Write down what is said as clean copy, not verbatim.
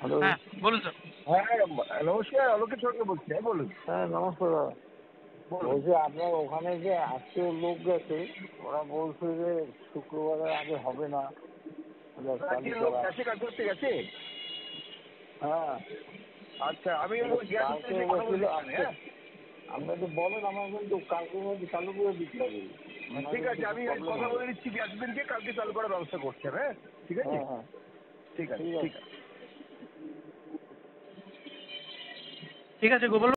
Hello. হ্যাঁ বলুন sir. হ্যাঁ, নমস্কার, অলোকের সঙ্গে বলছি। হ্যাঁ, বলুন। হ্যাঁ নমস্কার দাদা। বলুন। বলছি আপনার ওখানে যে আজকে লোক গেছে, ওরা বলছে যে শুক্রবারের আগে হবে না। আজকে লোক গেছে, কাজ করতে গেছে? হ্যাঁ আচ্ছা, আমি কালকে কথা গেছিল বলছি। আজকে। হ্যাঁ, আপনি তো বলেন আমার কিন্তু কালকে মধ্যে চালু করে দিতে হবে। ঠিক আছে, আমি কথা বলে দিচ্ছি গ্যাসবিনকে, কালকে চালু করার ব্যবস্থা করছে। হ্যাঁ, ঠিক আছে, হ্যাঁ হ্যাঁ ঠিক আছে, ঠিক আছে। ঠিক আছে। ঠিক আছে গোপাল